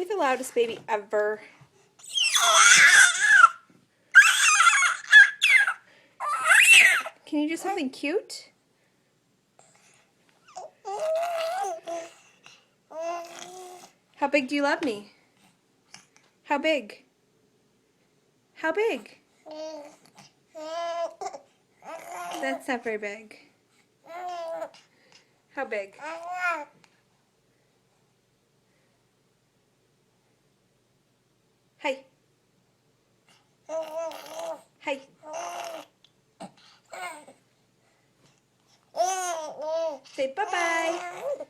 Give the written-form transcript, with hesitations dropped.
You're the loudest baby ever. Can you do something cute? How big do you love me? How big? How big? That's not very big. How big? Hi. Hi. Say bye-bye.